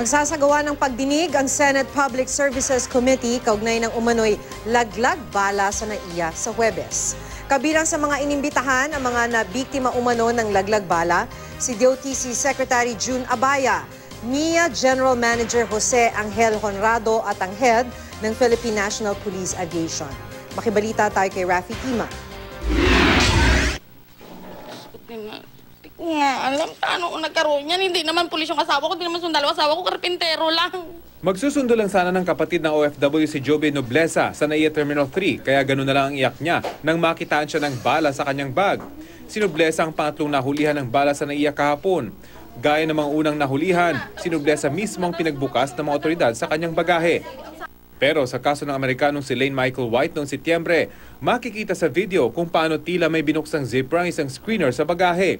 Magsasagawa ng pagdinig ang Senate Public Services Committee kaugnay ng umano'y laglag bala sa NAIA sa Huwebes. Kabilang sa mga inimbitahan ang mga nabiktima umano ng laglag bala, si DOTC Secretary June Abaya, NIA General Manager Jose Angel Honrado at ang head ng Philippine National Police Aviation. Makibalita tayo kay Rafi Tima. Alam, paano kung nagkaroon yan? Hindi naman pulis yung asawa ko, hindi naman sundalo asawa ko, karpintero lang. Magsusundo lang sana ng kapatid ng OFW si Joby Nobleza sa NAIA Terminal 3, kaya ganun na lang ang iyak niya nang makitaan siya ng bala sa kanyang bag. Si Nobleza ang pangatlong nahulihan ng bala sa NAIA kahapon. Gaya ng mga unang nahulihan, si Nobleza mismo ang pinagbukas ng mga otoridad sa kanyang bagahe. Pero sa kaso ng Amerikanong si Lane Michael White noong Setyembre, makikita sa video kung paano tila may binuksang zipper ang isang screener sa bagahe.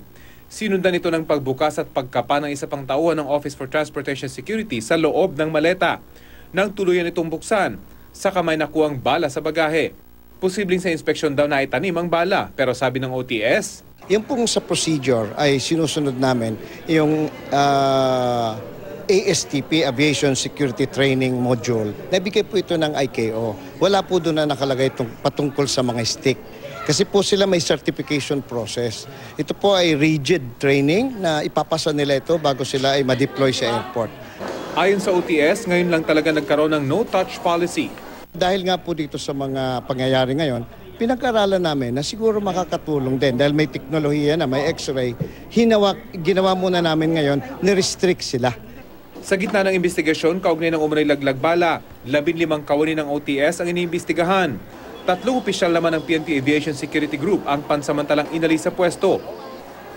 Sinundan ito ng pagbukas at pagkapa ng isa pang tauhan ng Office for Transportation Security sa loob ng maleta. Nang tuluyan itong buksan, sa kamay nakuha ang bala sa bagahe. Posibleng sa inspeksyon daw na itanim ang bala, pero sabi ng OTS, yung pong sa procedure ay sinusunod namin yung ASTP, Aviation Security Training Module. Nabigay po ito ng ICAO. Wala po doon na nakalagay patungkol sa mga stick. Kasi po sila may certification process. Ito po ay rigid training na ipapasa nila ito bago sila ay ma-deploy sa airport. Ayon sa OTS, ngayon lang talaga nagkaroon ng no-touch policy. Dahil nga po dito sa mga pangyayari ngayon, pinag-aralan namin na siguro makakatulong din dahil may teknolohiya na, may x-ray. Ginawa muna namin ngayon, ni-restrict sila. Sa gitna ng investigasyon, kaugnay ng umano'y laglag bala, 15 kawani ng OTS ang iniimbestigahan. 3 opisyal naman ng PNP Aviation Security Group ang pansamantalang inalis sa pwesto.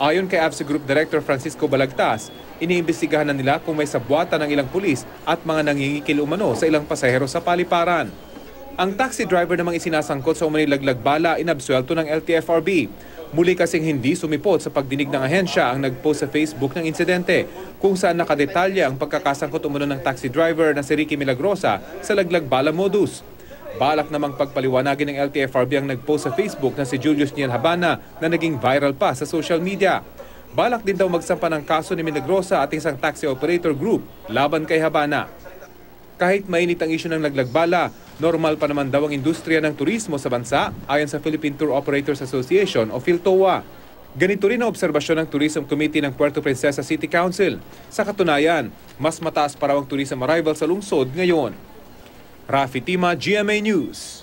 Ayon kay AFSE Group Director Francisco Balagtas, iniimbestigahan na nila kung may sabwatan ng ilang pulis at mga nangingikil umano sa ilang pasahero sa paliparan. Ang taxi driver namang isinasangkot sa umano'y laglag bala inabsuelto ng LTFRB. Muli kasing hindi sumipot sa pagdinig ng ahensya ang nagpost sa Facebook ng insidente kung saan nakadetalya ang pagkakasangkot umano ng taxi driver na si Ricky Milagrosa sa laglag bala modus. Balak namang pagpaliwanagin ng LTFRB ang nagpost sa Facebook na si Julius Niel Habana na naging viral pa sa social media. Balak din daw magsampa ng kaso ni Milagrosa at isang taxi operator group laban kay Habana. Kahit mainit ang isyu ng laglagbala, normal pa naman daw ang industriya ng turismo sa bansa ayon sa Philippine Tour Operators Association o PhilToA. Ganito rin ang obserbasyon ng Tourism Committee ng Puerto Princesa City Council. Sa katunayan, mas mataas pa raw ang tourism arrival sa lungsod ngayon. Rafi Tima, GMA News.